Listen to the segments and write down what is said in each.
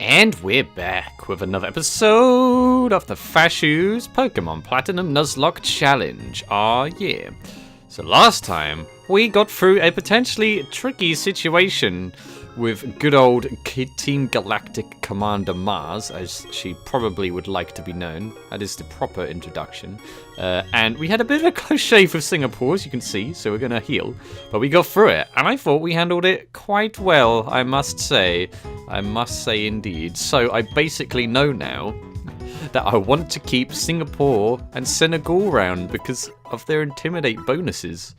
And we're back with another episode of the Nefashuu's Pokemon Platinum Nuzlocke Challenge. Yeah. So last time, we got through a potentially tricky situation with good old Team Galactic Commander Mars, as she probably would like to be known. That is the proper introduction. And we had a bit of a close shave with Singapore, as you can see, so we're going to heal. But we got through it, and I thought we handled it quite well, I must say. I must say indeed. So I basically know now that I want to keep Singapore and Senegal around because of their Intimidate bonuses.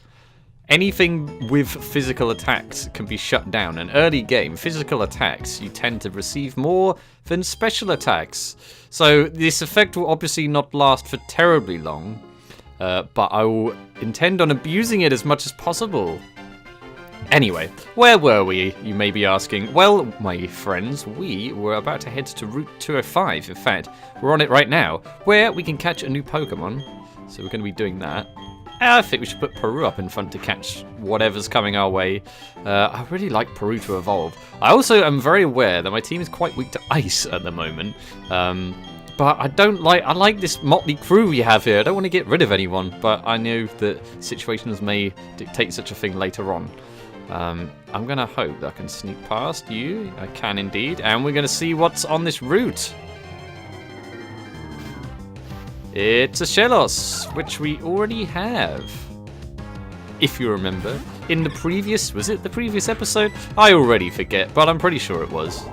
Anything with physical attacks can be shut down. An early game, physical attacks, you tend to receive more than special attacks. So this effect will obviously not last for terribly long, but I will intend on abusing it as much as possible. Anyway, where were we, you may be asking? Well, my friends, we were about to head to Route 205. In fact, we're on it right now, where we can catch a new Pokemon. So we're going to be doing that. I think we should put Peru up in front to catch whatever's coming our way. I really like Peru to evolve. I also am very aware that my team is quite weak to ice at the moment. But I like this motley crew we have here. I don't want to get rid of anyone, but I know that situations may dictate such a thing later on. I'm going to hope that I can sneak past you. I can indeed. And we're going to see what's on this route. It's a Shellos, which we already have. If you remember, in the previous, was it the previous episode? I already forget, but I'm pretty sure it was.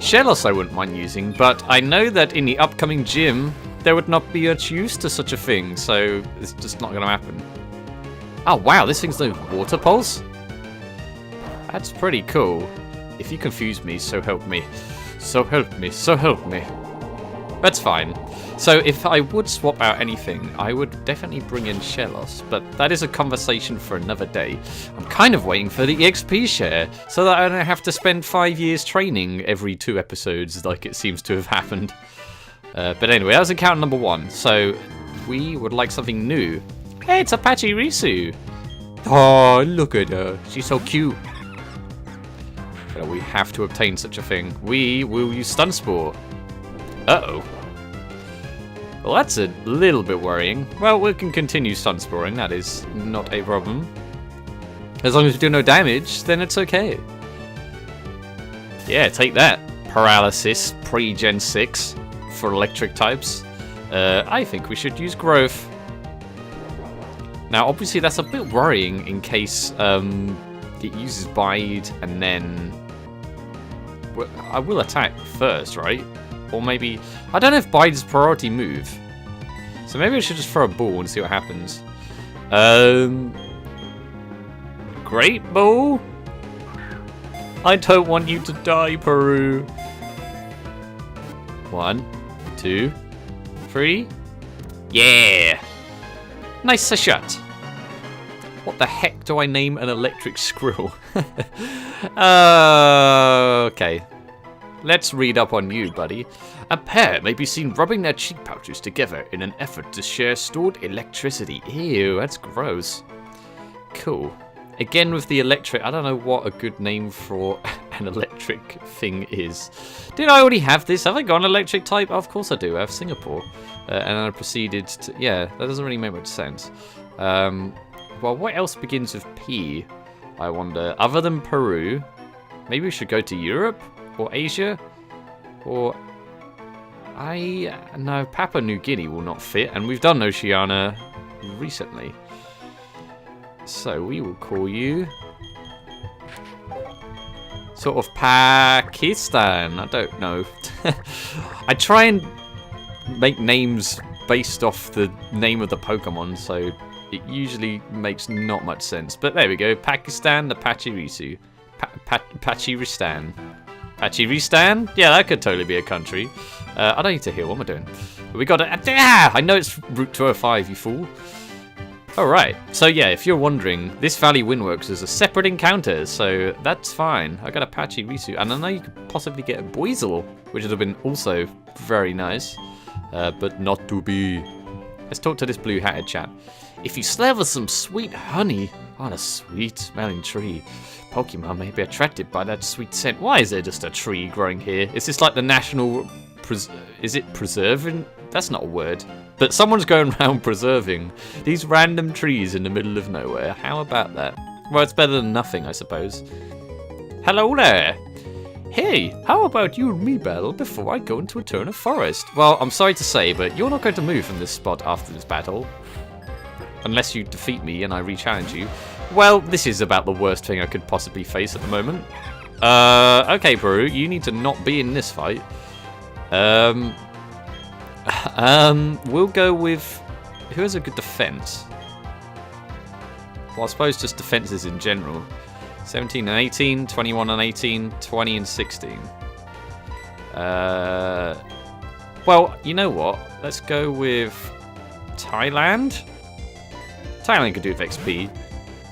Shellos I wouldn't mind using, but I know that in the upcoming gym, there would not be much use to such a thing, so it's just not going to happen. Oh wow, this thing's no water pulse? That's pretty cool. If you confuse me, so help me. So help me, so help me. That's fine. So if I would swap out anything, I would definitely bring in Shellos, but that is a conversation for another day. I'm kind of waiting for the EXP share, so that I don't have to spend 5 years training every 2 episodes like it seems to have happened. But anyway, that was encounter number 1, so we would like something new. Hey, it's Apache Risu! Oh, look at her. She's so cute. But we have to obtain such a thing. We will use Stun Spore. Uh-oh. Well, that's a little bit worrying. Well, we can continue Stun Sporing, that is not a problem. As long as we do no damage, then it's okay. Yeah, take that. Paralysis, pre-Gen 6, for electric types. I think we should use Growth. Now, obviously, that's a bit worrying in case it uses Bide and then... Well, I will attack first, right? Or maybe... I don't know if Bide's priority move. So maybe I should just throw a ball and see what happens. Great ball? I don't want you to die, Peru. 1, 2, 3. Yeah! Nice shot. What the heck do I name an electric squirrel? Okay. Let's read up on you, buddy. A pair may be seen rubbing their cheek pouches together in an effort to share stored electricity. Ew, that's gross. Cool. Again with the electric, I don't know what a good name for an electric thing is. Did I already have this? Have I got an electric type? Oh, of course I do. I have Singapore. And I proceeded to... Yeah, that doesn't really make much sense. Well, what else begins with P, I wonder? Other than Peru? Maybe we should go to Europe? Or Asia? Or... No, Papua New Guinea will not fit, and we've done Oceania recently. So we will call you... sort of Pakistan, I don't know. I try and make names based off the name of the Pokemon, so it usually makes not much sense. But there we go, Pakistan, the Pachirisu. Pachiristan. Pachiristan? Yeah, that could totally be a country. I don't need to heal. What am I doing? We got it. I know it's Route 205, you fool. Alright, so yeah, if you're wondering, this Valley Windworks is a separate encounter, so that's fine. I got a Pachirisu, and I know you could possibly get a Buizel, which would have been also very nice, but not to be. Let's talk to this blue-hatted chap. If you slither some sweet honey on a sweet-smelling tree, Pokemon may be attracted by that sweet scent. Why is there just a tree growing here? Is this like the national... is it preserving? That's not a word. But someone's going around preserving these random trees in the middle of nowhere. How about that? Well, it's better than nothing, I suppose. Hello there. Hey, how about you and me battle before I go into Eterna Forest? Well, I'm sorry to say, but you're not going to move from this spot after this battle. Unless you defeat me and I re-challenge you. Well, this is about the worst thing I could possibly face at the moment. Okay, Peru, you need to not be in this fight. We'll go with... Who has a good defense? Well, I suppose just defenses in general. 17 and 18, 21 and 18, 20 and 16. Well, you know what? Let's go with Thailand. Thailand could do with XP.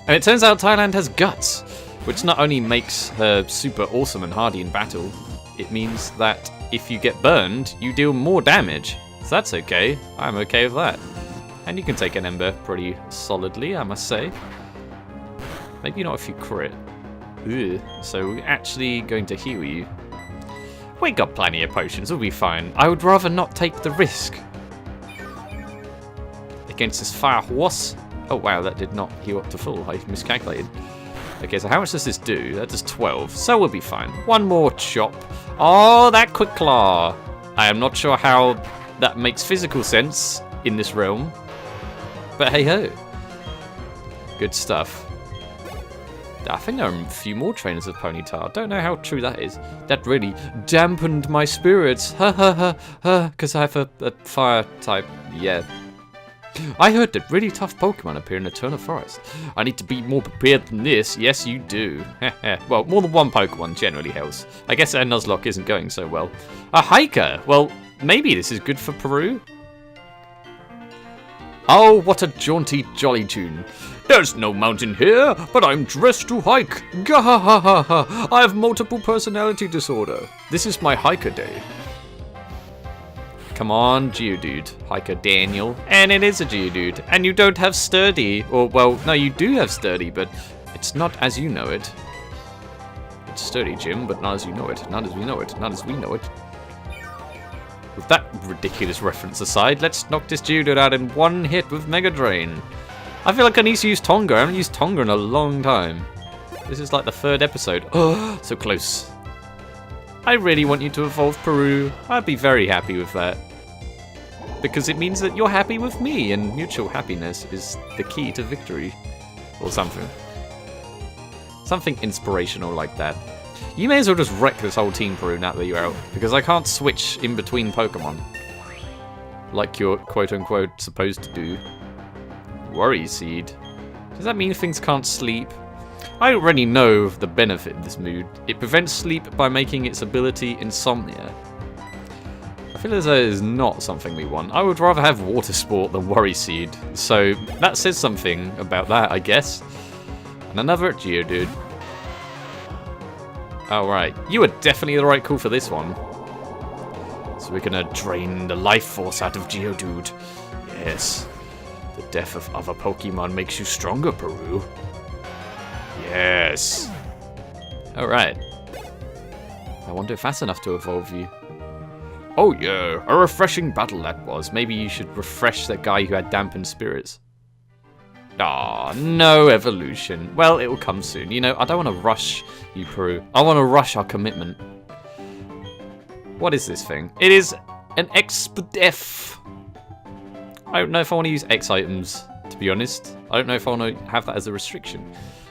And it turns out Thailand has guts, which not only makes her super awesome and hardy in battle, it means that if you get burned, you deal more damage. So that's okay. I'm okay with that. And you can take an Ember pretty solidly, I must say. Maybe not if you crit. Ugh. So we're actually going to heal you. We got plenty of potions, we'll be fine. I would rather not take the risk. Against this fire horse. Oh wow, that did not heal up to full. I miscalculated. Okay, so how much does this do? That does 12. So we'll be fine. One more chop. Oh, that quick claw. I am not sure how that makes physical sense in this realm. But hey ho. Good stuff. I think there are a few more trainers of Ponyta. Don't know how true that is. That really dampened my spirits. Ha ha ha ha. Because I have a fire type. Yeah. I heard that really tough Pokemon appear in Eterna Forest. I need to be more prepared than this. Yes, you do. Well, more than one Pokemon generally helps. I guess our Nuzlocke isn't going so well. A hiker. Well, maybe this is good for Peru. Oh, what a jaunty, jolly tune. There's no mountain here, but I'm dressed to hike. Gahahaha. I have multiple personality disorder. This is my hiker day. Come on, Geodude. Hiker Daniel. And it is a Geodude. And you don't have Sturdy. Or, well, no, you do have Sturdy, but it's not as you know it. It's Sturdy, Jim, but not as you know it. Not as we know it. Not as we know it. With that ridiculous reference aside, let's knock this Geodude out in one hit with Mega Drain. I feel like I need to use Tonga. I haven't used Tonga in a long time. This is like the 3rd episode. Oh, so close. I really want you to evolve Peru. I'd be very happy with that. Because it means that you're happy with me, and mutual happiness is the key to victory. Or something. Something inspirational like that. You may as well just wreck this whole team, Peru, now that you're out. Because I can't switch in between Pokemon. Like you're quote-unquote supposed to do. Worry Seed. Does that mean things can't sleep? I already know the benefit of this mood. It prevents sleep by making its ability insomnia. I feel as though it is not something we want. I would rather have Water Sport than Worry Seed. So that says something about that, I guess. And another Geodude. Alright, you are definitely the right call for this one. So we're gonna drain the life force out of Geodude. Yes. The death of other Pokemon makes you stronger, Peru. Yes. Alright. I wonder if that's enough to evolve you. Oh yeah, a refreshing battle that was. Maybe you should refresh that guy who had dampened spirits. Ah, no evolution. Well, it will come soon. You know, I don't want to rush you, Peru. I want to rush our commitment. What is this thing? It is an Expedef. I don't know if I want to use X items, to be honest. I don't know if I want to have that as a restriction.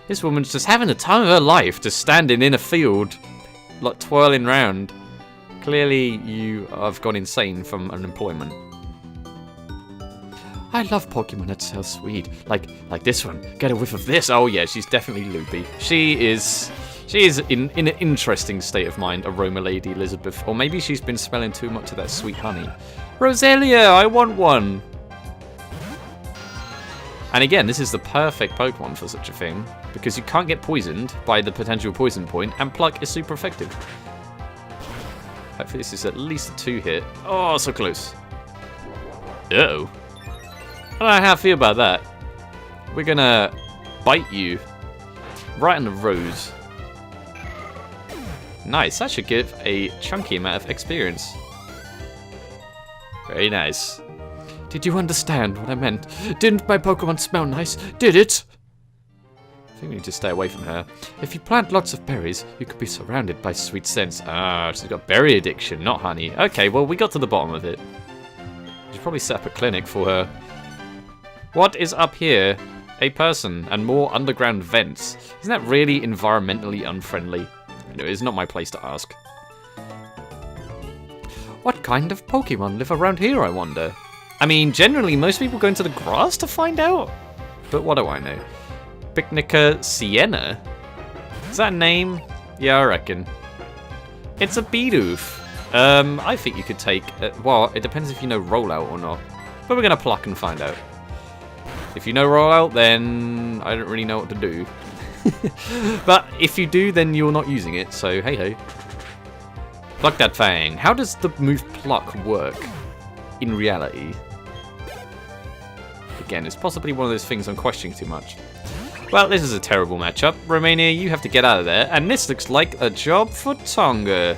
This woman's just having the time of her life, just standing in a field, like twirling round. Clearly, you have gone insane from unemployment. I love Pokemon, that's so sweet. Like this one. Get a whiff of this. Oh yeah, she's definitely loopy. She is in an interesting state of mind, Aroma Lady Elizabeth. Or maybe she's been smelling too much of that sweet honey. Roselia, I want one. And again, this is the perfect Pokemon for such a thing, because you can't get poisoned by the potential poison point, and Pluck is super effective. Hopefully this is at least a 2-hit. Oh, so close. Uh-oh. don't know how I feel about that. We're gonna bite you right in the rose. Nice, that should give a chunky amount of experience. Very nice. Did you understand what I meant? Didn't my Pokemon smell nice? Did it? I think we need to stay away from her. If you plant lots of berries, you could be surrounded by sweet scents. Ah, she's got berry addiction, not honey. Okay, well, we got to the bottom of it. We should probably set up a clinic for her. What is up here? A person and more underground vents. Isn't that really environmentally unfriendly? Anyway, it's not my place to ask. What kind of Pokemon live around here, I wonder? I mean, generally, most people go into the grass to find out. But what do I know? Picnica Sienna? Is that a name? Yeah, I reckon. It's a Bidoof. I think you could take... well, it depends if you know Rollout or not. But we're going to pluck and find out. If you know Rollout, then I don't really know what to do. But if you do, then you're not using it, so hey-ho. Pluck that Fang. How does the move Pluck work in reality? Again, it's possibly one of those things I'm questioning too much. Well, this is a terrible matchup. Romania, you have to get out of there. And this looks like a job for Tonga.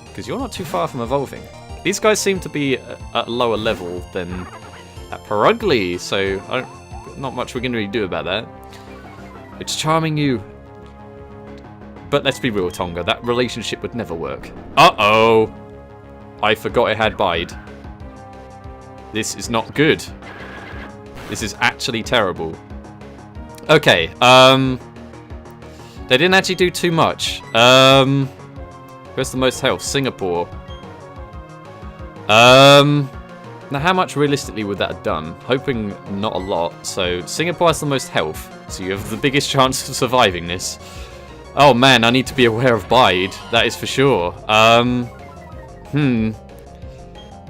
Because you're not too far from evolving. These guys seem to be at a lower level than that Perugly, so not much we're going to really do about that. It's charming you. But let's be real, Tonga. That relationship would never work. Uh-oh. I forgot it had Bide. This is not good. This is actually terrible. Okay, they didn't actually do too much. Where's the most health? Singapore. Now how much realistically would that have done? Hoping not a lot. So Singapore has the most health, so you have the biggest chance of surviving this. Oh man, I need to be aware of Bide, that is for sure. My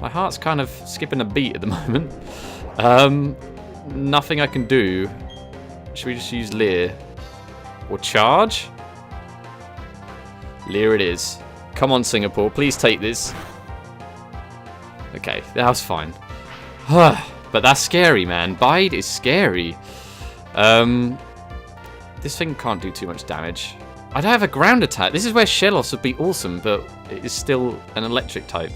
heart's kind of skipping a beat at the moment. Nothing I can do. Should we just use Leer? Or Charge? Leer it is. Come on, Singapore, please take this. Okay, that was fine. But that's scary, man. Bide is scary. This thing can't do too much damage. I don't have a ground attack. This is where Shellos would be awesome, but it is still an electric type.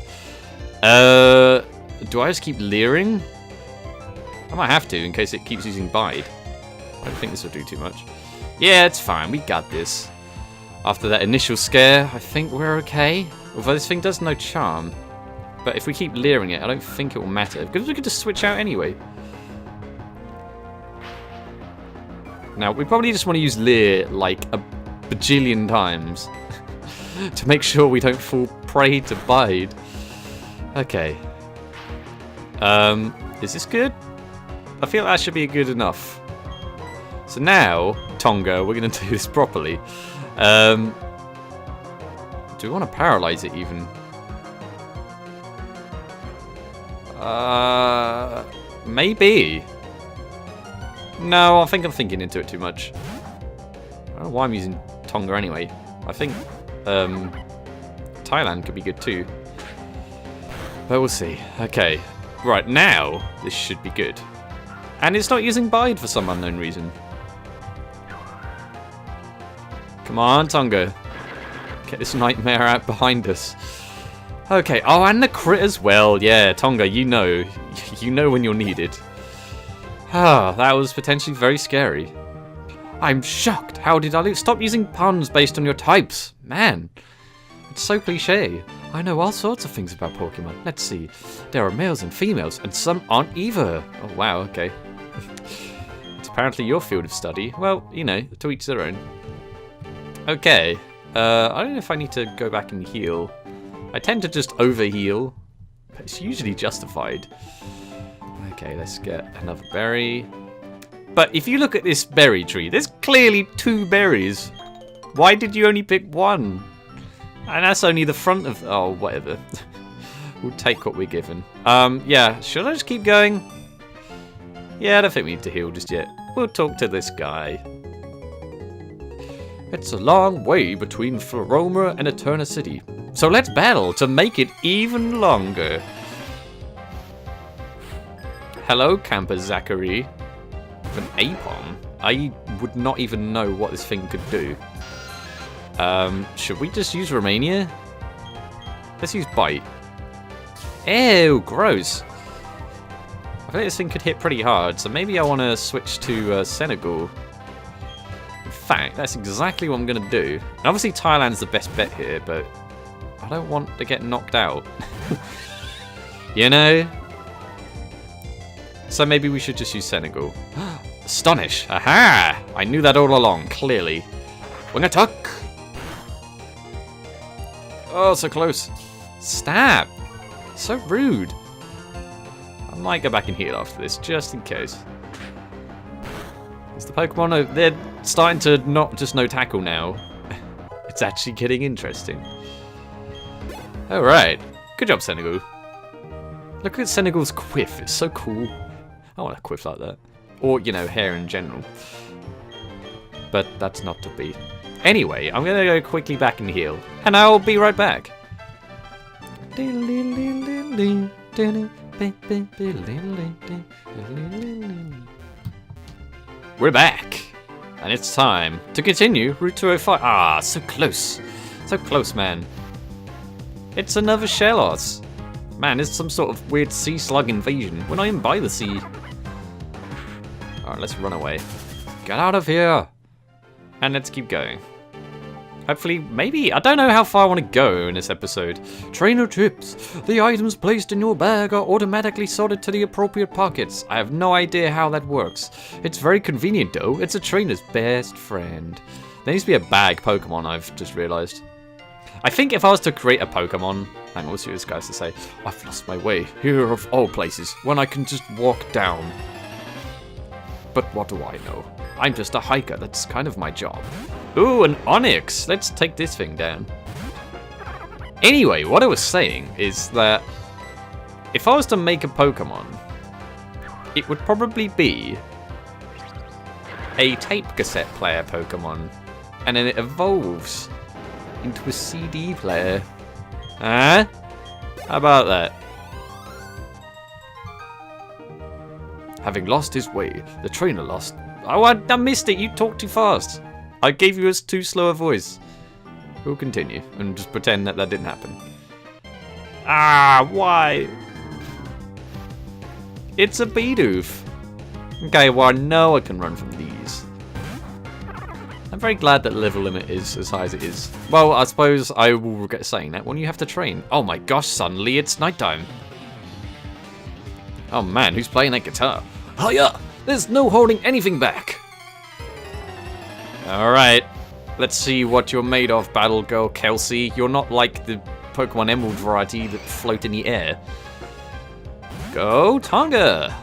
Do I just keep leering? I might have to in case it keeps using Bide. I don't think this will do too much. Yeah, it's fine. We got this. After that initial scare, I think we're okay. Although this thing does know Charm. But if we keep leering it, I don't think it will matter. Because we could just switch out anyway. Now, we probably just want to use Leer like a bajillion times. To make sure we don't fall prey to Bide. Okay. Is this good? I feel that should be good enough. So now, Tonga, we're going to do this properly. Do we want to paralyze it even? Maybe. No, I think I'm thinking into it too much. I don't know why I'm using Tonga anyway. I think Thailand could be good too. But we'll see. Okay. Right, now this should be good. And it's not using Bide for some unknown reason. Come on, Tonga. Get this nightmare out behind us. Okay, oh, and the crit as well. Yeah, Tonga, you know. You know when you're needed. Ah, that was potentially very scary. I'm shocked. How did I lose? Stop using puns based on your types. Man, it's so cliche. I know all sorts of things about Pokemon. Let's see. There are males and females, and some aren't either. Oh, wow, okay. It's apparently your field of study. Well, you know, to each their own. Okay. I don't know if I need to go back and heal. I tend to just overheal. It's usually justified. Okay, let's get another berry. But if you look at this berry tree, there's clearly 2 berries. Why did you only pick 1? And that's only the front of... oh, whatever. We'll take what we're given. Yeah, should I just keep going? Yeah, I don't think we need to heal just yet. We'll talk to this guy. It's a long way between Floroma and Eterna City. So let's battle to make it even longer. Hello, Camper Zachary. With an Apom? I would not even know what this thing could do. Should we just use Romania? Let's use Bite. Ew, gross. I think this thing could hit pretty hard, so maybe I want to switch to Senegal. In fact, that's exactly what I'm going to do. And obviously Thailand's the best bet here, but I don't want to get knocked out. You know? So maybe we should just use Senegal. Astonish! Aha! I knew that all along, clearly. Wing attack! Oh, so close. Stab! So rude. I might go back and heal after this, just in case. Is the Pokemon, they're starting to not just no tackle now. It's actually getting interesting. Alright. Good job, Senegal. Look at Senegal's Quiff, it's so cool. I want a Quiff like that. Or, you know, hair in general. But that's not to be. Anyway, I'm going to go quickly back and heal. And I'll be right back. We're back. And it's time to continue Route 205. Ah, so close. So close, man. It's another Shellos. Man, it's some sort of weird sea slug invasion. We're not even by the sea. Alright, let's run away. Get out of here! And let's keep going. Hopefully, maybe, I don't know how far I want to go in this episode. Trainer tips. The items placed in your bag are automatically sorted to the appropriate pockets. I have no idea how that works. It's very convenient though. It's a trainer's best friend. There needs to be a bag Pokemon, I've just realised. I think if I was to create a Pokemon... Hang on, let's see what this guy has to say. I've lost my way. Here of all places, when I can just walk down. But what do I know? I'm just a hiker, that's kind of my job. Ooh, an Onyx! Let's take this thing down. Anyway, what I was saying is that if I was to make a Pokemon, it would probably be a tape cassette player Pokemon. And then it evolves into a CD player. Huh? How about that? Having lost his way, the trainer lost... Oh, I missed it. You talked too fast. I gave you a too slow a voice. We'll continue and just pretend that that didn't happen. Ah, why? It's a Bidoof. Okay, well, I know I can run from these. I'm very glad that the level limit is as high as it is. Well, I suppose I will regret saying that when you have to train. Oh my gosh, suddenly it's nighttime. Oh man, who's playing that guitar? Hiya! There's no holding anything back. Alright, let's see what you're made of, Battle Girl Kelsey. You're not like the Pokemon Emerald variety that float in the air. Go Tonga!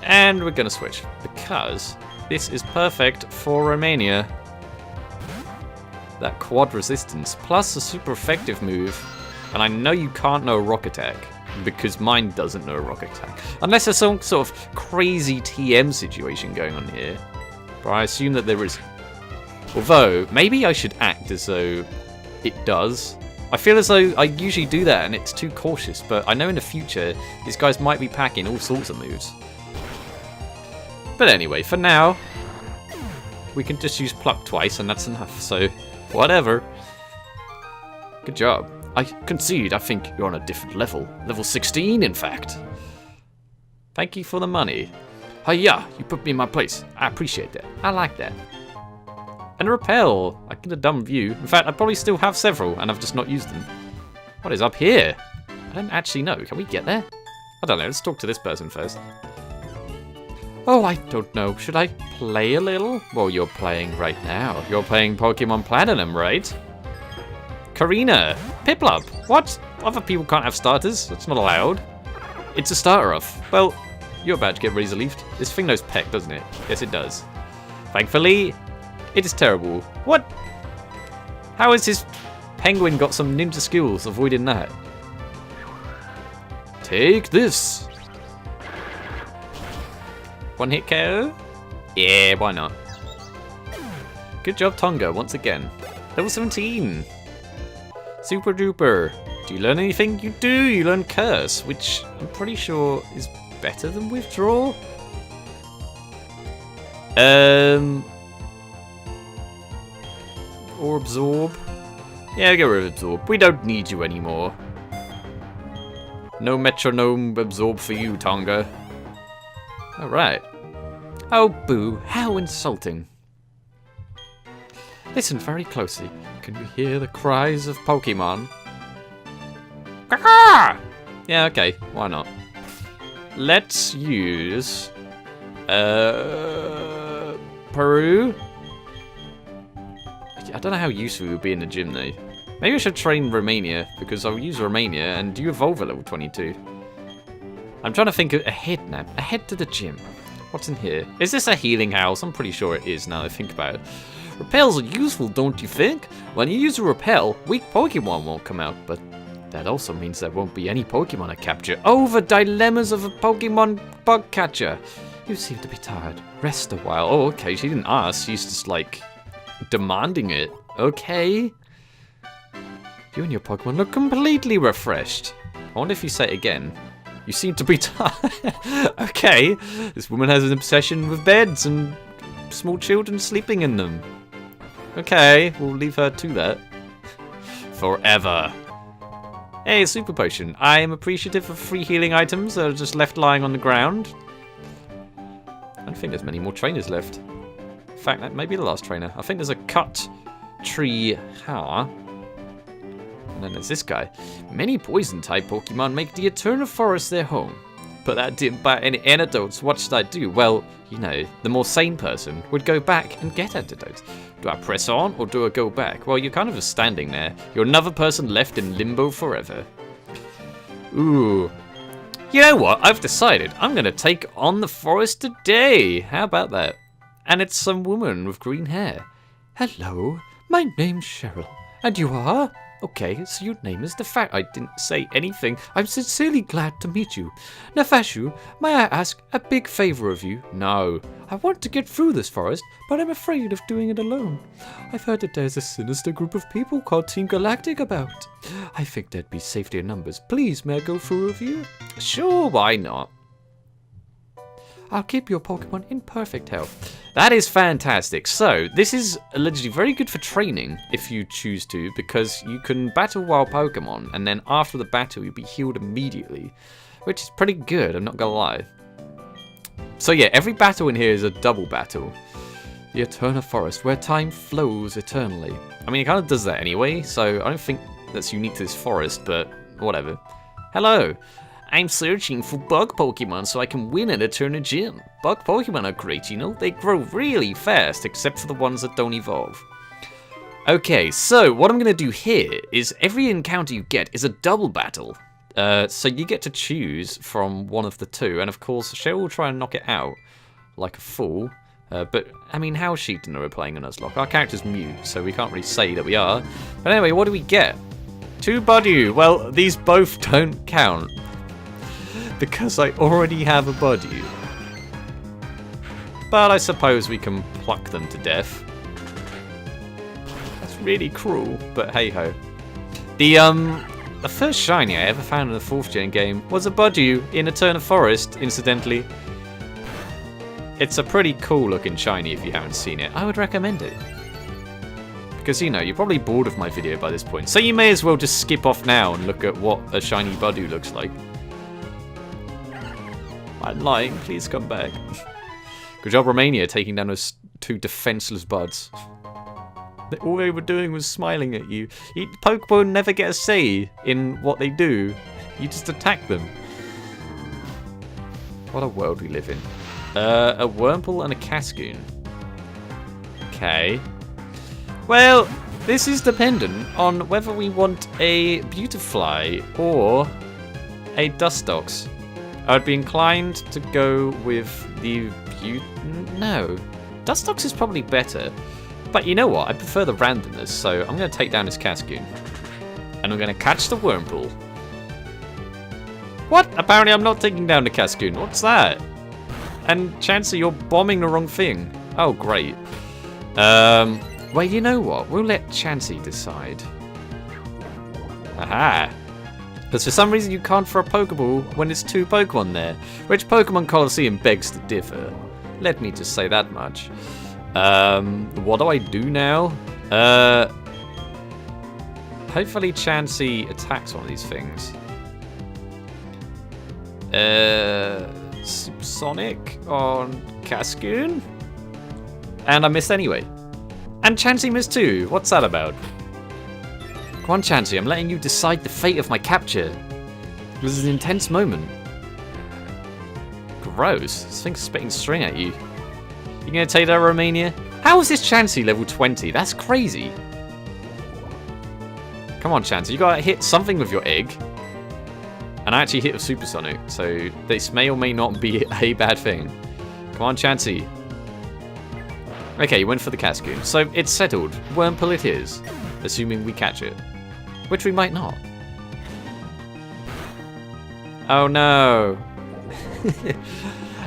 And we're gonna switch, because this is perfect for Romania. That quad resistance, plus a super effective move. And I know you can't know Rock Attack, because mine doesn't know Rock Attack. Unless there's some sort of crazy TM situation going on here. But I assume that there is. Although, maybe I should act as though it does. I feel as though I usually do that and it's too cautious, but I know in the future, these guys might be packing all sorts of moves. But anyway, for now, we can just use Pluck twice and that's enough, so whatever. Good job. I concede, I think you're on a different level. Level 16, in fact. Thank you for the money. Hiya, you put me in my place. I appreciate that. I like that. And a repel. I get a dumb view. In fact, I probably still have several, and I've just not used them. What is up here? I don't actually know. Can we get there? I don't know. Let's talk to this person first. Oh, I don't know. Should I play a little? Well, you're playing right now. You're playing Pokemon Platinum, right? Karina. Piplup. What? Other people can't have starters. That's not allowed. It's a starter off. Well, you're about to get razor leafed. This thing knows Peck, doesn't it? Yes, it does. Thankfully, it is terrible. What? How has his penguin got some ninja skills avoiding that? Take this. One hit KO? Yeah, why not? Good job, Tonga, once again. Level 17. Super duper. Do you learn anything? You do. You learn Curse, which I'm pretty sure is better than withdraw? Or absorb? Yeah, get rid of absorb. We don't need you anymore. No metronome absorb for you, Tonga. Alright. Oh, boo. How insulting. Listen very closely. Can you hear the cries of Pokemon? Caca! Yeah, okay. Why not? Let's use... Peru? I don't know how useful it would be in the gym, though. Maybe I should train Romania, because I'll use Romania, and you evolve at level 22. I'm trying to think ahead now. Ahead to the gym. What's in here? Is this a healing house? I'm pretty sure it is now that I think about it. Repels are useful, don't you think? When you use a repel, weak Pokemon won't come out, but that also means there won't be any Pokemon to capture. Oh, the dilemmas of a Pokemon bug catcher. You seem to be tired. Rest a while. Oh, okay, she didn't ask. She's just, like, demanding it. Okay. You and your Pokemon look completely refreshed. I wonder if you say it again. You seem to be tired. Okay. This woman has an obsession with beds and small children sleeping in them. Okay, we'll leave her to that. Forever. Hey, Super Potion. I am appreciative of free healing items that are just left lying on the ground. I don't think there's many more trainers left. In fact, that may be the last trainer. I think there's a cut tree ha. And then there's this guy. Many poison-type Pokemon make the Eternal Forest their home. But that didn't buy any antidotes. What should I do? Well, you know, the more sane person would go back and get antidotes. Do I press on or do I go back? Well, you're kind of just standing there. You're another person left in limbo forever. Ooh. You know what? I've decided I'm going to take on the forest today. How about that? And it's some woman with green hair. Hello, my name's Cheryl. And you are? Okay, so your name is Nefashuu. I didn't say anything. I'm sincerely glad to meet you. Nefashuu, may I ask a big favor of you? No. I want to get through this forest, but I'm afraid of doing it alone. I've heard that there's a sinister group of people called Team Galactic about. I think there'd be safety in numbers. Please, may I go through with you? Sure, why not? I'll keep your Pokemon in perfect health. That is fantastic. So, this is allegedly very good for training, if you choose to, because you can battle wild Pokemon, and then after the battle, you'll be healed immediately, which is pretty good, I'm not gonna lie. So yeah, every battle in here is a double battle. The Eternal Forest, where time flows eternally. I mean, it kind of does that anyway, so I don't think that's unique to this forest, but whatever. Hello. I'm searching for bug Pokemon so I can win at Eternal Gym. Bug Pokemon are great, you know? They grow really fast, except for the ones that don't evolve. Okay, so what I'm going to do here is every encounter you get is a double battle. So you get to choose from one of the two, and of course, Cheryl will try and knock it out like a fool. But, I mean, how is she to know we're playing a Nuzlocke? Our character's mute, so we can't really say that we are. But anyway, what do we get? 2 Buddy. Well, these both don't count. Because I already have a Buddy. But I suppose we can pluck them to death. That's really cruel, but hey-ho. The first shiny I ever found in a 4th gen game was a Buddy in Eternal Forest, incidentally. It's a pretty cool looking shiny if you haven't seen it. I would recommend it. Because, you know, you're probably bored of my video by this point. So you may as well just skip off now and look at what a shiny Buddy looks like. I'm lying, please come back. Good job, Romania, taking down those 2 defenseless buds. All they were doing was smiling at you. Pokemon never get a say in what they do. You just attack them. What a world we live in. A Wurmple and a Cascoon. Okay. Well, this is dependent on whether we want a Beautifly or a Dustox. I'd be inclined to go with the no. Dustox is probably better. But you know what? I prefer the randomness, so I'm going to take down this Cascoon. And I'm going to catch the Wurmple. What? Apparently I'm not taking down the Cascoon. What's that? And Chansey, you're bombing the wrong thing. Oh, great. Well, you know what? We'll let Chansey decide. Aha. Because for some reason you can't throw a Pokeball when it's 2 Pokemon there. Which Pokemon Coliseum begs to differ. Let me just say that much. What do I do now? Hopefully Chansey attacks one of these things. Supersonic on Cascoon? And I missed anyway. And Chansey missed too. What's that about? Come on, Chansey, I'm letting you decide the fate of my capture. This is an intense moment. Gross. This thing's spitting string at you. You gonna take that, Romania? How is this Chansey level 20? That's crazy. Come on, Chansey, you gotta hit something with your egg. And I actually hit with Supersonic, so this may or may not be a bad thing. Come on, Chansey. Okay, you went for the Cascoon. So it's settled. Wurmple it is. Assuming we catch it. Which we might not. Oh no.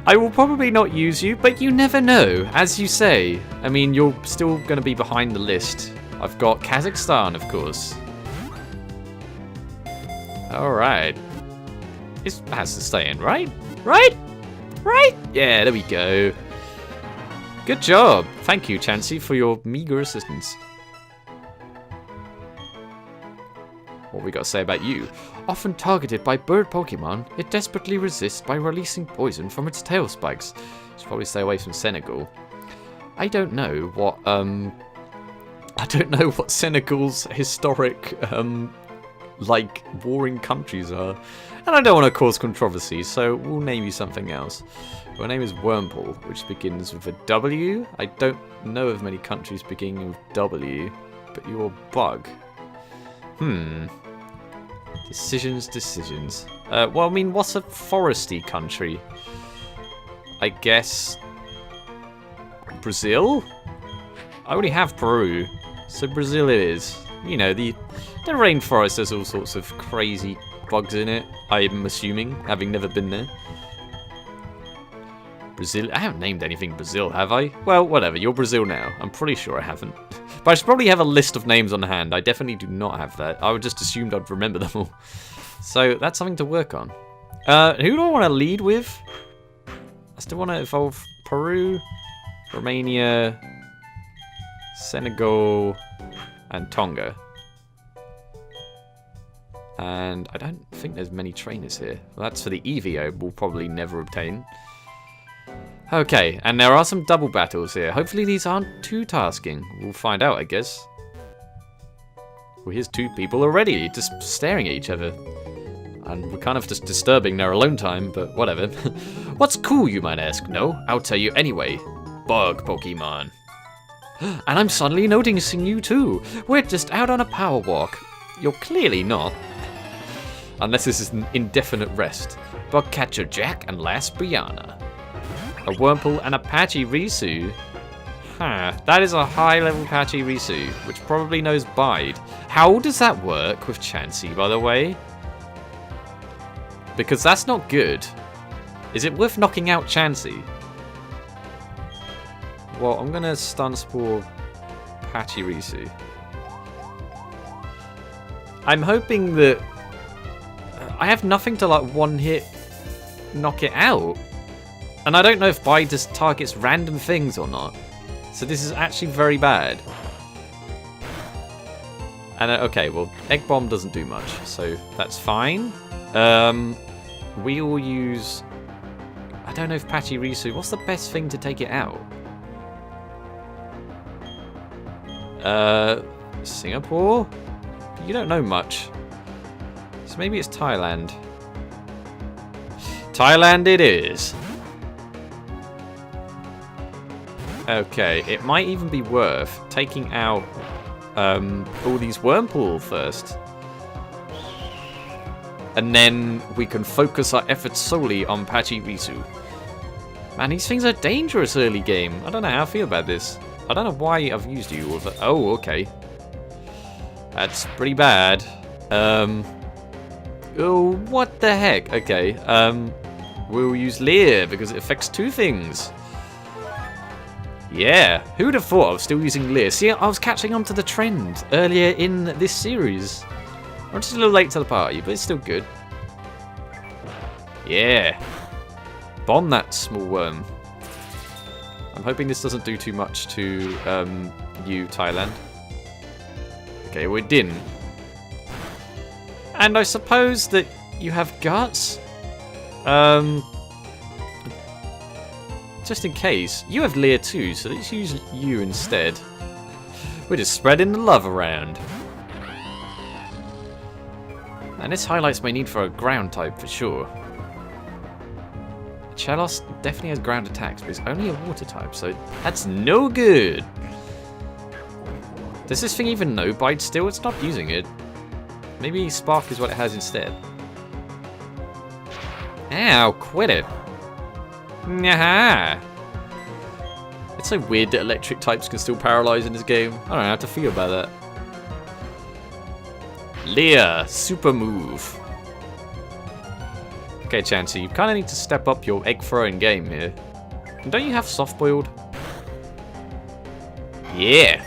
I will probably not use you, but you never know, as you say. I mean, you're still going to be behind the list. I've got Kazakhstan, of course. Alright. It has to stay in, right? Right? Right? Yeah, there we go. Good job. Thank you, Chansey, for your meager assistance. What we got to say about you? Often targeted by bird Pokemon, it desperately resists by releasing poison from its tail spikes. Should probably stay away from Senegal. I don't know what Senegal's historic like warring countries are. And I don't want to cause controversy, so we'll name you something else. Your name is Wurmple, which begins with a W. I don't know of many countries beginning with W, but you're a bug. Decisions. Well, I mean, what's a foresty country? I guess Brazil? I already have Peru, so Brazil it is. You know, the rainforest has all sorts of crazy bugs in it, I'm assuming, having never been there. Brazil? I haven't named anything Brazil, have I? Well, whatever, you're Brazil now. I'm pretty sure I haven't. But I should probably have a list of names on hand. I definitely do not have that. I would just assumed I'd remember them all. So that's something to work on. Who do I want to lead with? I still want to evolve Peru, Romania, Senegal, and Tonga. And I don't think there's many trainers here. Well, that's for the EVO we'll probably never obtain. Okay, and there are some double battles here. Hopefully these aren't too tasking. We'll find out, I guess. Well, here's 2 people already, just staring at each other. And we're kind of just disturbing their alone time, but whatever. What's cool, you might ask? No, I'll tell you anyway. Bug Pokemon. And I'm suddenly noticing you too. We're just out on a power walk. You're clearly not. Unless this is an indefinite rest. Bug Catcher Jack and Last Brianna. A Wurmple and a Pachirisu. Huh, that is a high-level Pachirisu, which probably knows Bide. How does that work with Chansey, by the way? Because that's not good. Is it worth knocking out Chansey? Well, I'm going to Stun Spore Pachirisu. I'm hoping that... I have nothing to, like, one-hit knock it out. And I don't know if Bide just targets random things or not. So this is actually very bad. And okay, well, Egg Bomb doesn't do much, so that's fine. We will use... I don't know if Pachirisu... What's the best thing to take it out? Singapore? You don't know much. So maybe it's Thailand. Thailand it is. Okay, it might even be worth taking out all these Wurmple first. And then we can focus our efforts solely on Pachirisu. Man, these things are dangerous early game. I don't know how I feel about this. I don't know why I've used you. Oh, okay. That's pretty bad. Oh, what the heck? Okay. We'll use Leer because it affects 2 things. Yeah, who'd have thought I was still using Leer? See, I was catching on to the trend earlier in this series. I'm just a little late to the party, but it's still good. Yeah. Bomb that small worm. I'm hoping this doesn't do too much to you, Thailand. Okay, well, it didn't. And I suppose that you have guts? Just in case. You have Lear too, so let's use you instead. We're just spreading the love around. And this highlights my need for a ground type for sure. Chelos definitely has ground attacks, but it's only a water type, so that's no good. Does this thing even know bite still? It's not using it. Maybe Spark is what it has instead. Ow, quit it. Nah. It's so weird that electric types can still paralyze in this game. I don't know how to feel about that. Lear, super move. Okay, Chansey, you kind of need to step up your egg throwing game here. And don't you have soft boiled? Yeah.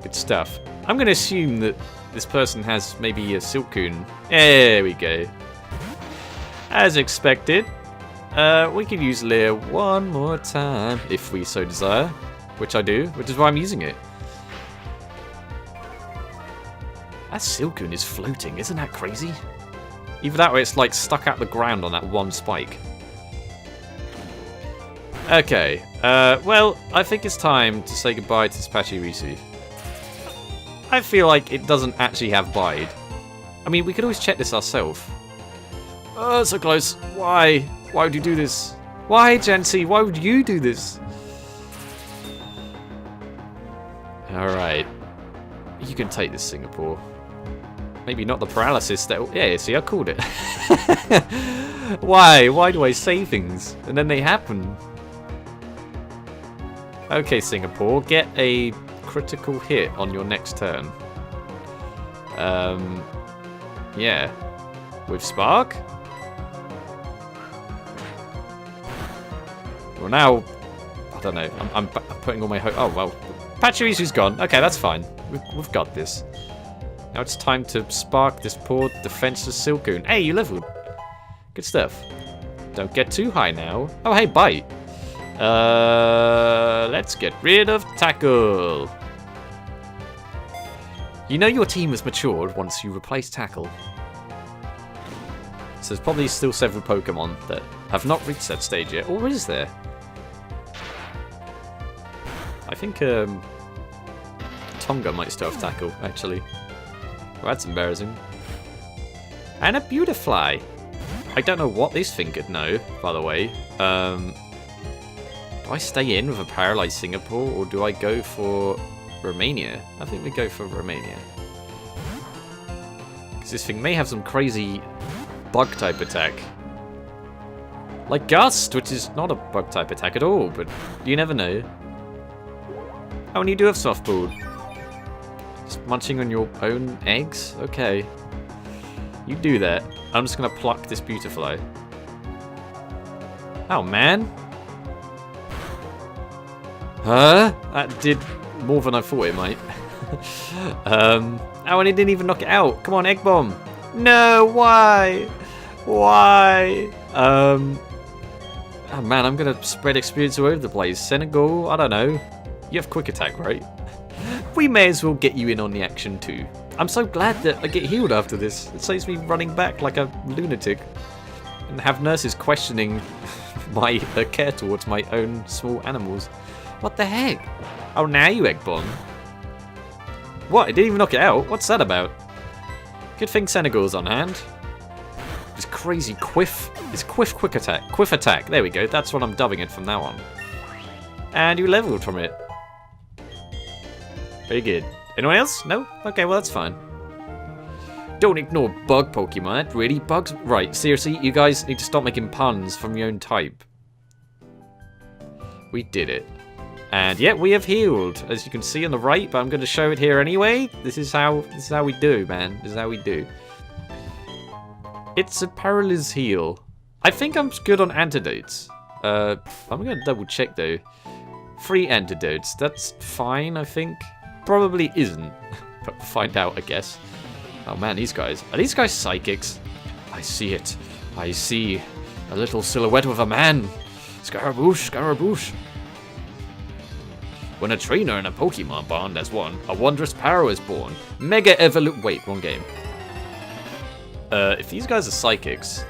Good stuff. I'm going to assume that this person has maybe a Silcoon. There we go. As expected. We could use Lear one more time if we so desire. Which I do, which is why I'm using it. That Silcoon is floating, isn't that crazy? Either that or it's like stuck out the ground on that one spike. Okay, well, I think it's time to say goodbye to Spatchirisu. I feel like it doesn't actually have bide. I mean, we could always check this ourselves. Oh, so close. Why? Why would you do this? Why, Jancy? Why would you do this? Alright. You can take this, Singapore. Maybe not the paralysis that... Yeah, see, I called it. Why? Why do I say things? And then they happen. Okay, Singapore, get a critical hit on your next turn. Yeah. With Spark? Well, now... I don't know. I'm putting all my hope... Oh, well. Pachirisu's gone. Okay, that's fine. We've got this. Now it's time to spark this poor defenseless Silcoon. Hey, you leveled. Good stuff. Don't get too high now. Oh, hey, bite. Let's get rid of Tackle. You know your team has matured once you replace Tackle. So there's probably still several Pokemon that have not reached that stage yet. Or is there? I think Tonga might still have Tackle, actually. Well, that's embarrassing. And a Beautifly. I don't know what this thing could know, by the way. Do I stay in with a paralyzed Singapore, or do I go for Romania? I think we go for Romania. Because this thing may have some crazy bug-type attack. Like Gust, which is not a bug-type attack at all, but you never know. Oh, and you do have softball. Just munching on your own eggs? Okay. You do that. I'm just going to pluck this Beautifly. Oh, man. Huh? That did more than I thought it might. Oh, and it didn't even knock it out. Come on, Egg Bomb. No, why? Why? Oh, man, I'm going to spread experience all over the place. Senegal, I don't know. You have Quick Attack, right? We may as well get you in on the action too. I'm so glad that I get healed after this. It saves me running back like a lunatic. And have nurses questioning my care towards my own small animals. What the heck? Oh, now you Egg Bomb. What? It didn't even knock it out? What's that about? Good thing Senegal's on hand. This crazy Quiff. It's Quiff Quick Attack. Quiff Attack. There we go. That's what I'm dubbing it from now on. And you leveled from it. Very good. Anyone else? No? Okay, well that's fine. Don't ignore bug Pokemon. That really bugs... Right, seriously, you guys need to stop making puns from your own type. We did it. And yeah, we have healed, as you can see on the right, but I'm going to show it here anyway. This is how we do, man. This is how we do. It's a Paralyz heal. I think I'm good on antidotes. I'm going to double check though. 3 antidotes. That's fine, I think. Probably isn't, but we'll find out, I guess. Oh man, these guys. Are these guys psychics? I see it. I see a little silhouette of a man. Scaramouche, Scaramouche. When a trainer and a Pokemon bond as one, a wondrous power is born. Mega Wait, wrong game. If these guys are psychics,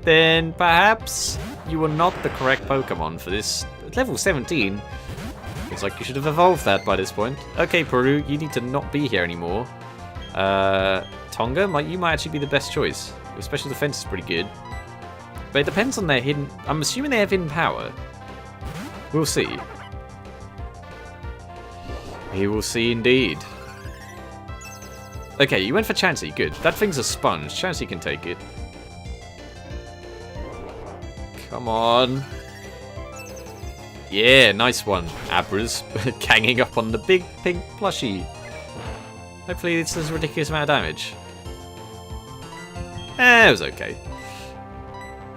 then perhaps you are not the correct Pokemon for this. At level 17, looks like you should have evolved that by this point. Okay, Peru, you need to not be here anymore. Tonga, you might actually be the best choice. Your special defense is pretty good. But it depends on their hidden... I'm assuming they have hidden power. We'll see. We will see indeed. Okay, you went for Chansey. Good. That thing's a sponge. Chansey can take it. Come on. Yeah, nice one. Abra's ganging up on the big pink plushie. Hopefully this does a ridiculous amount of damage. It was okay.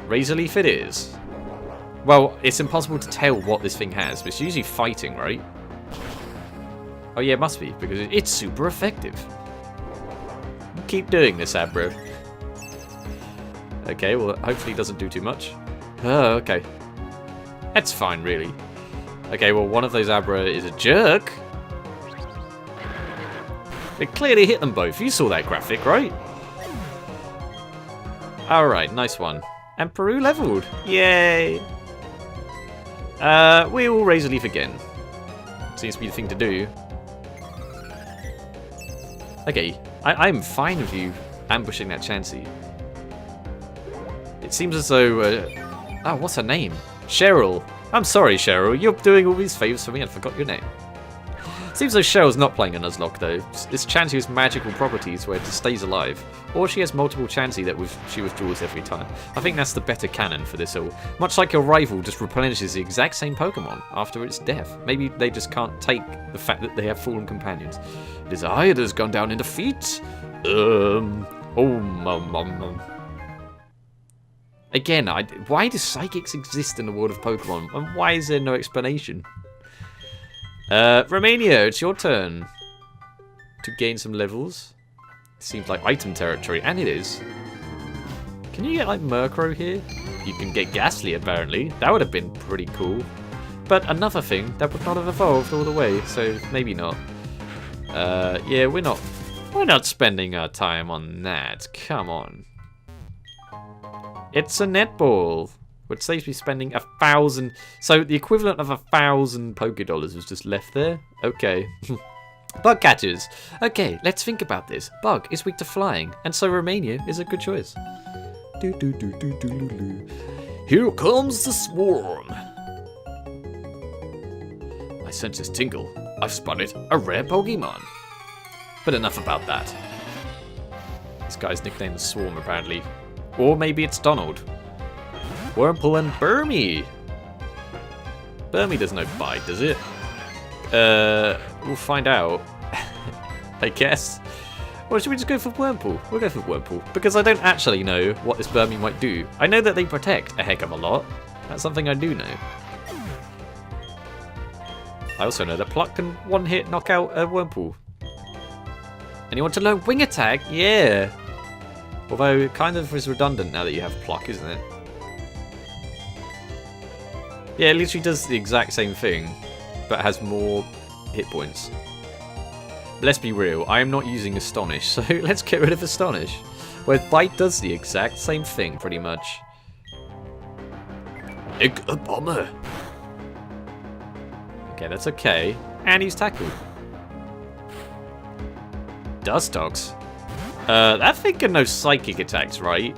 Razor Leaf it is. Well, it's impossible to tell what this thing has, but it's usually fighting, right? Oh yeah, it must be, because it's super effective. Keep doing this, Abra. Okay, well, hopefully it doesn't do too much. Oh, okay. That's fine, really. Okay, well, one of those Abra is a jerk. It clearly hit them both. You saw that graphic, right? Alright, nice one. And Peru leveled. Yay! We will Razor Leaf again. Seems to be the thing to do. Okay, I'm fine with you ambushing that Chansey. It seems as though... oh, what's her name? Cheryl. I'm sorry, Cheryl. You're doing all these favours for me and I forgot your name. Seems though Cheryl's not playing a Nuzlocke though. It's Chansey has magical properties where it stays alive. Or she has multiple Chansey that she withdraws every time. I think that's the better canon for this all. Much like your rival just replenishes the exact same Pokemon after its death. Maybe they just can't take the fact that they have fallen companions. It is I that has gone down in defeat. Again, why do psychics exist in the world of Pokemon? And why is there no explanation? Romania, it's your turn to gain some levels. Seems like item territory, and it is. Can you get like Murkrow here? You can get Ghastly apparently. That would have been pretty cool. But another thing that would not have evolved all the way, so maybe not. Yeah, we're not spending our time on that. Come on. It's a netball. Which saves me spending 1,000. So the equivalent of 1,000 Pokédollars was just left there. Okay. Bug catchers. Okay, let's think about this. Bug is weak to flying, and so Romania is a good choice. Here comes the swarm. My senses tingle. I've spotted a rare Pokemon. But enough about that. This guy's nicknamed the Swarm apparently. Or maybe it's Donald. Wurmple and Burmy. Burmy does no bite, does it? We'll find out. I guess. Or should we just go for Wurmple? We'll go for Wurmple. Because I don't actually know what this Burmy might do. I know that they protect a heck of a lot. That's something I do know. I also know that Pluck can one-hit knock out a Wurmple. And you want to learn Wing Attack? Yeah. Although it kind of is redundant now that you have Pluck, isn't it? Yeah, it literally does the exact same thing, but has more hit points. But let's be real, I am not using Astonish, so let's get rid of Astonish. Where Bite does the exact same thing, pretty much. A bomber. Okay, that's okay. And he's Tackle. Dustox. That thing can know psychic attacks, right?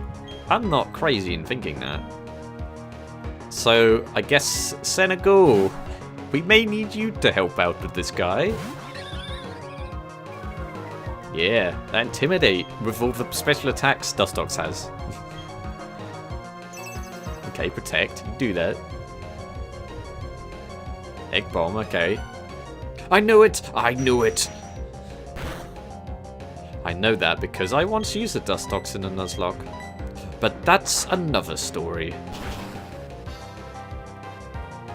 I'm not crazy in thinking that. So, I guess, Senegal, we may need you to help out with this guy. Yeah, Intimidate with all the special attacks Dustox has. Okay, Protect, you do that. Egg Bomb, okay. I knew it! I knew it! I know that because I once used a Dustox in a Nuzlocke. But that's another story.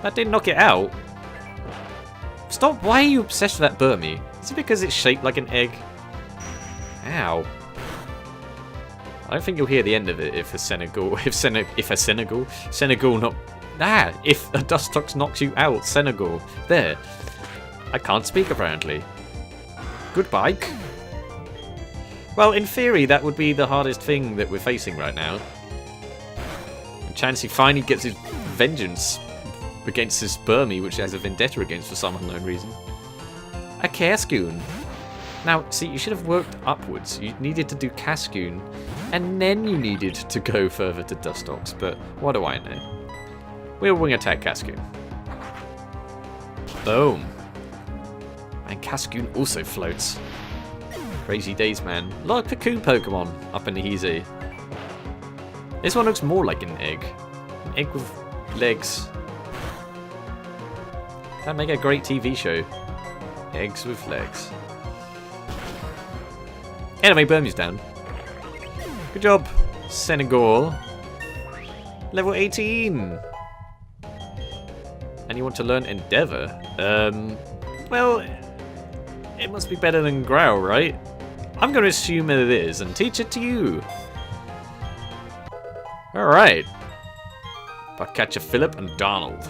That didn't knock it out. Stop, why are you obsessed with that Burmy? Is it because it's shaped like an egg? Ow. I don't think you'll hear the end of it if a Senegal, if a Dustox knocks you out, Senegal. There. I can't speak apparently. Goodbye. Well, in theory, that would be the hardest thing that we're facing right now. And Chansey finally gets his vengeance against this Burmy, which he has a vendetta against for some unknown reason. A Cascoon. Now, see, you should have worked upwards. You needed to do Cascoon, and then you needed to go further to Dustox, but what do I know? We'll wing attack Cascoon. Boom. And Cascoon also floats. Crazy days, man. A lot of cocoon Pokemon up in the Heezy. This one looks more like an egg. An egg with legs. That'd make a great TV show. Eggs with legs. Anyway, Burmy's down. Good job, Senegal. Level 18. And you want to learn Endeavour? Well, it must be better than Growl, right? I'm going to assume it is and teach it to you. Alright. Catch a Phillip and Donald.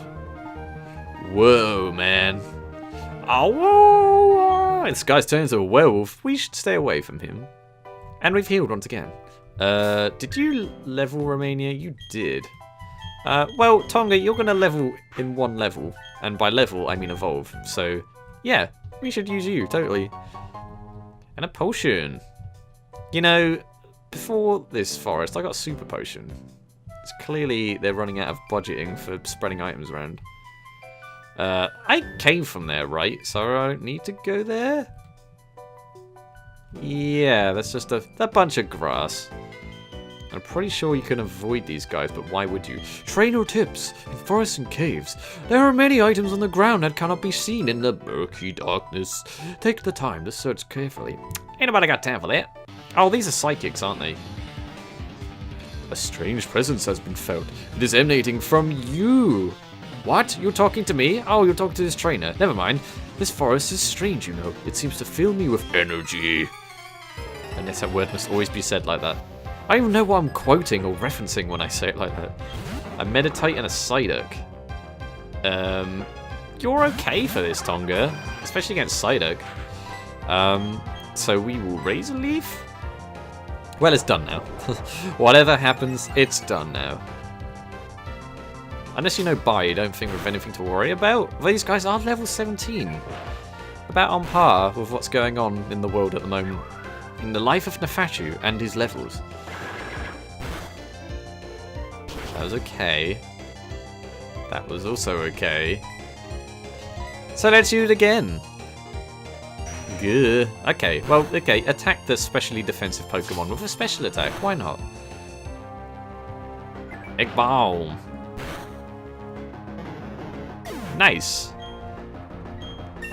Whoa, man. Oh, this guy's turned into a werewolf. We should stay away from him. And we've healed once again. Did you level Romania? You did. Well, Tonga, you're going to level in one level. And by level, I mean evolve. So, yeah, we should use you, totally. And a potion. You know, before this forest, I got a super potion. It's clearly they're running out of budgeting for spreading items around. I came from there, right? So I don't need to go there? Yeah, that's just a bunch of grass. I'm pretty sure you can avoid these guys, but why would you? Trainer tips. In forests and caves, there are many items on the ground that cannot be seen in the murky darkness. Take the time to search carefully. Ain't nobody got time for that. Oh, these are psychics, aren't they? A strange presence has been felt. It is emanating from you. What? You're talking to me? Oh, you're talking to this trainer. Never mind. This forest is strange, you know. It seems to fill me with energy. And that word must always be said like that. I don't even know what I'm quoting or referencing when I say it like that. A Meditate and a Psyduck. You're okay for this, Tonga. Especially against Psyduck. So we will raise a leaf? Well, it's done now. Whatever happens, it's done now. Unless you know Bai, you don't think we've anything to worry about? These guys are level 17. About on par with what's going on in the world at the moment. In the life of Nefashuu and his levels. That was okay. That was also okay. So let's use it again. Good. Okay, well, okay. Attack the specially defensive Pokemon with a special attack. Why not? Egg Bomb. Nice.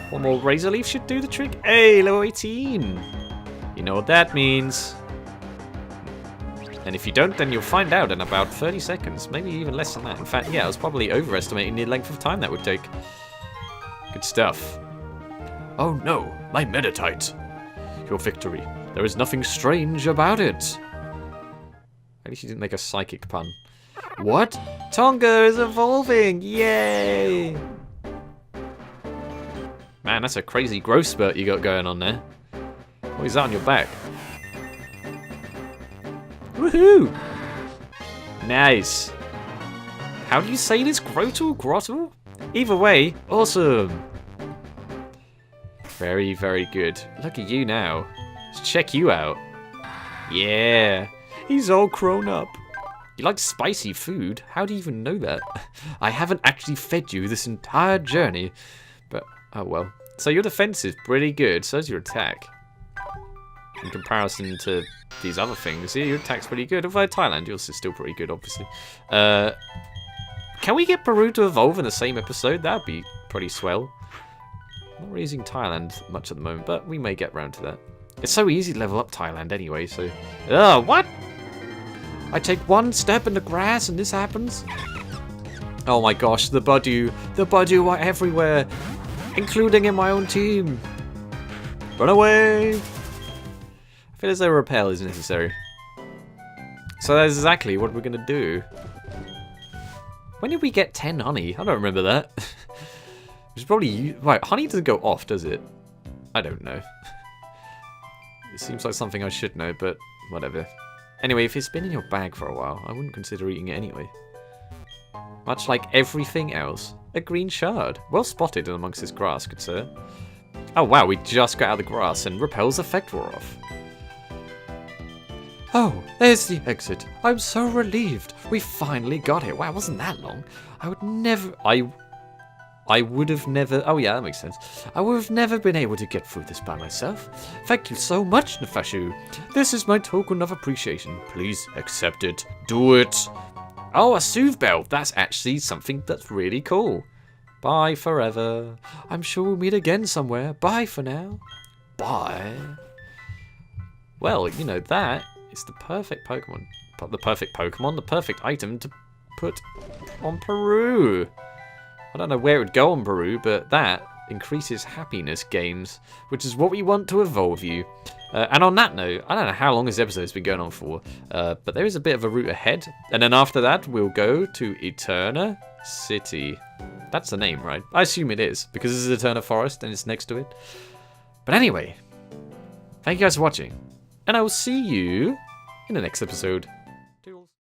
One more Razor Leaf should do the trick. Hey, level 18. You know what that means. And if you don't, then you'll find out in about 30 seconds. Maybe even less than that. In fact, yeah, I was probably overestimating the length of time that would take. Good stuff. Oh no, my Meditite. Your victory. There is nothing strange about it. At least you didn't make a psychic pun. What? Tonga is evolving! Yay! Man, that's a crazy growth spurt you got going on there. What is that on your back? Woohoo! Nice. How do you say this? Grottle? Grottle? Either way, awesome. Very, very good. Look at you now. Let's check you out. Yeah. He's all grown up. You like spicy food? How do you even know that? I haven't actually fed you this entire journey. But, oh well. So your defense is pretty good, so is your attack. In comparison to these other things, yeah, your attack's pretty good. Although Thailand, yours is still pretty good, obviously. Can we get Peru to evolve in the same episode? That'd be pretty swell. I'm not really using Thailand much at the moment, but we may get round to that. It's so easy to level up Thailand anyway, so... Ugh, what? I take one step in the grass and this happens? Oh my gosh, the Budew are everywhere, including in my own team. Run away! I feel as though repel is necessary. So that's exactly what we're gonna do. When did we get 10 honey? I don't remember that. It's probably... Right, honey doesn't go off, does it? I don't know. It seems like something I should know, but whatever. Anyway, if it's been in your bag for a while, I wouldn't consider eating it anyway. Much like everything else. A green shard. Well spotted in amongst this grass, good sir. Oh wow, we just got out of the grass and repel's effect wore off. Oh, there's the exit. I'm so relieved. We finally got it. Wow, it wasn't that long. I would have never... Oh yeah, that makes sense. I would have never been able to get through this by myself. Thank you so much, Nefashuu. This is my token of appreciation. Please accept it. Do it. Oh, a soothe bell. That's actually something that's really cool. Bye forever. I'm sure we'll meet again somewhere. Bye for now. Bye. Well, you know, that is the perfect Pokemon. The perfect item to put on Peru. I don't know where it would go on Peru, but that increases happiness gains, which is what we want to evolve you. And on that note, I don't know how long this episode's been going on for, but there is a bit of a route ahead. And then after that, we'll go to Eterna City. That's the name, right? I assume it is, because this is Eterna Forest and it's next to it. But anyway, thank you guys for watching, and I will see you in the next episode.